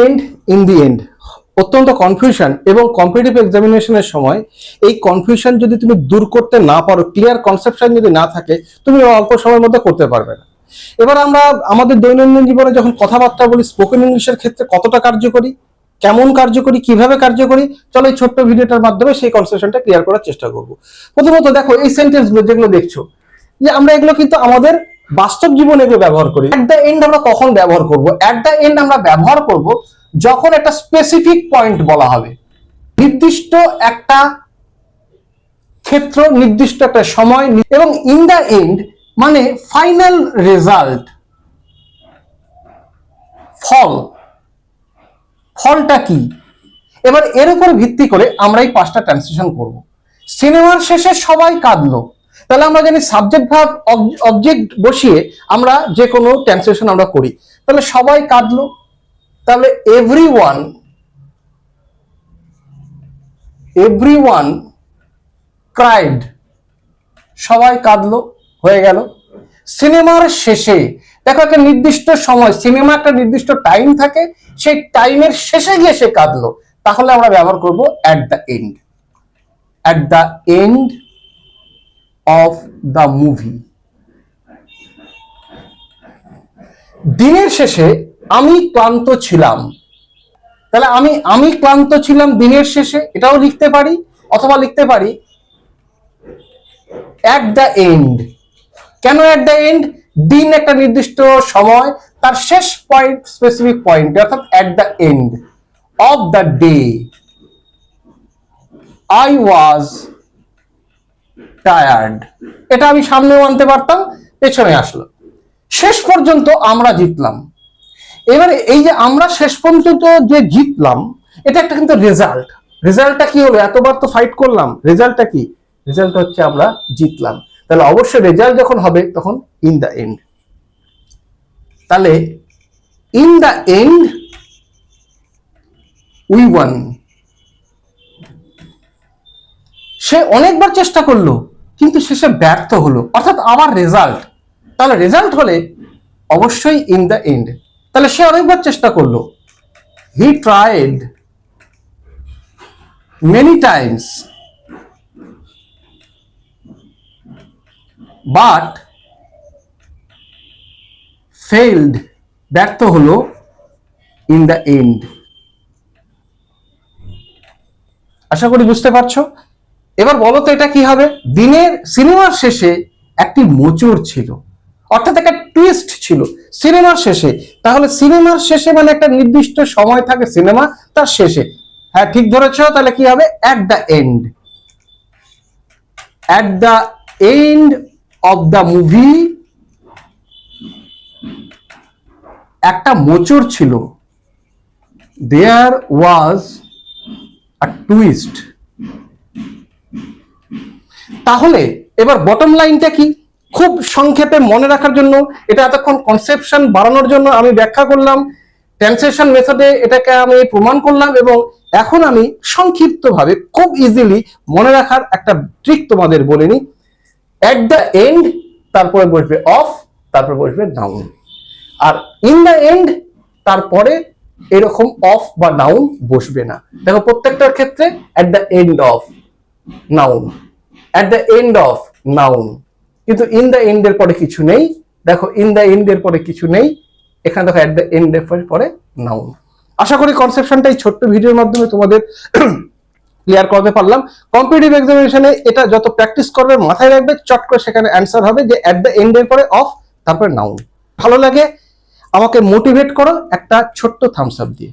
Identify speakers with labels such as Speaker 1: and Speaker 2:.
Speaker 1: End in the end অত্যন্ত confusion এবং competitive এক্সামিনেশনের সময় এই কনফিউশন যদি তুমি দূর করতে না পারো, ক্লিয়ার কনসেপশন যদি না থাকে, তুমি অল্প সময়ের মধ্যে করতে পারবে না। এবার আমরা আমাদের দৈনন্দিন জীবনে যখন কথাবার্তা বলি, স্পোকেন ইংলিশের ক্ষেত্রে কতটা কার্যকরী, কেমন কার্যকরী, কিভাবে কার্যকরী, চলো এই ছোট্ট ভিডিওটার মাধ্যমে সেই কনসেপশনটা ক্লিয়ার করার চেষ্টা করব। প্রথমত দেখো, এই সেন্টেন্সগুলো যেগুলো দেখছো, যে আমরা এগুলো কিন্তু আমাদের বাস্তব জীবনে এগুলো ব্যবহার করি। অ্যাট দ্য এন্ড আমরা কখন ব্যবহার করব? অ্যাট দ্য এন্ড আমরা ব্যবহার করব যখন একটা স্পেসিফিক পয়েন্ট বলা হবে, নির্দিষ্ট একটা ক্ষেত্র, নির্দিষ্ট একটা সময়। এবং ইন দ্য এন্ড মানে ফাইনাল রেজাল্ট, ফল, ফলটা কি। এবার এর উপর ভিত্তি করে আমরা এই পাঁচটা ট্রান্সলেশন করব। সিনেমার শেষে সবাই কাঁদলো, তাহলে আমরা জানি সাবজেক্ট ভার্ব অবজেক্ট বসিয়ে আমরা যে কোনো ট্রান্সলেশন আমরা করি। তাহলে সবাই কাঁদলো, তাহলে এভরিওয়ান ক্রাইড, সবাই কাঁদলো, হয়ে গেল। সিনেমার শেষে, দেখো একটা নির্দিষ্ট সময়, সিনেমা একটা নির্দিষ্ট টাইম থাকে, সেই টাইমের শেষে গিয়ে সে কাঁদলো, তাহলে আমরা ব্যবহার করব at the end. At the end of the movie. দিনের শেষে আমি ক্লান্ত ছিলাম, তাহলে আমি ক্লান্ত ছিলাম দিনের শেষে, এটাও লিখতে পারি। অথবা লিখতে পারি অ্যাট দ্য এন্ড। কেন অ্যাট দ্য এন্ড? দিন একটা নির্দিষ্ট সময়, তার শেষ পয়েন্ট, স্পেসিফিক পয়েন্ট, অর্থাৎ at the end of the day I was tired. এটা আমি সামনেও আনতে পারতাম, পেছনে আসলো। শেষ পর্যন্ত আমরা জিতলাম। এবারে এই যে আমরা শেষ পর্যন্ত যে জিতলাম, এটা একটা কিন্তু রেজাল্ট। রেজাল্টটা কি হলো? এতবার তো ফাইট করলাম, রেজাল্টটা কি? রেজাল্ট হচ্ছে আমরা জিতলাম। তাহলে অবশ্যই রেজাল্ট যখন হবে তখন ইন দ্য এন্ড। তাহলে in the end we won. সে অনেকবার চেষ্টা করলো কিন্তু শেষে ব্যর্থ হলো, অর্থাৎ আমার রেজাল্ট। তাহলে রেজাল্ট হলে অবশ্যই ইন দ্য এন্ড। তাহলে সে অনেকবার চেষ্টা করলো, he tried many Times but failed, ব্যর্থ হলো ইন দ্য এন্ড। আশা করি বুঝতে পারছো। এবার বলো তো এটা কি হবে? দিনের সিনেমার শেষে একটি মোচড় ছিল, অর্থাৎ একটা টুইস্ট ছিল সিনেমার শেষে। তাহলে সিনেমার শেষে মানে একটা নির্দিষ্ট সময় থাকে সিনেমা, তার শেষে। হ্যাঁ, ঠিক ধরেছো। তাহলে কি হবে? At the end. At the end of the movie একটা মোচড় ছিল, দেয়ার ওয়াজ আ টুইস্ট। তাহলে এবার বটম লাইনটা কি? খুব সংক্ষেপে মনে রাখার জন্য, এটা এতক্ষণ কনসেপশন বাড়ানোর জন্য আমি ব্যাখ্যা করলাম, ট্রান্সলেশন মেথডে এটাকে আমি প্রমাণ করলাম, এবং এখন আমি সংক্ষিপ্তভাবে খুব ইজিলি মনে রাখার একটা ট্রিক তোমাদের বলে নিই। অ্যাট দ্য এন্ড, তারপরে বসবে অফ, তারপরে বসবে নাউন। আর ইন দ্য এন্ড তারপরে এরকম অফ বা নাউন বসবে না। দেখো প্রত্যেকটার ক্ষেত্রে at the end of noun, at the end of noun, কিন্তু ইন দ্য এন্ড এর পরে কিছু নেই। দেখো ইন দ্য এন্ড এর পরে কিছু নেই, এখানে দেখো অ্যাট দ্য এন্ড এর পরে নাউন। আশা করি কনসেপশনটা এই ছোট্ট ভিডিওর মাধ্যমে তোমাদের ক্লিয়ার করতে পারলাম। কম্পিটিটিভ এক্সামিনেশনে এটা যত প্র্যাকটিস করবে, মাথায় রাখবে, চট করে সেখানে অ্যান্সার হবে যে অ্যাট দ্য এন্ড এর পরে অফ, তারপরে নাউন। ভালো লাগে আমাকে মোটিভেট করো একটা ছোট্ট থামস আপ দিয়ে।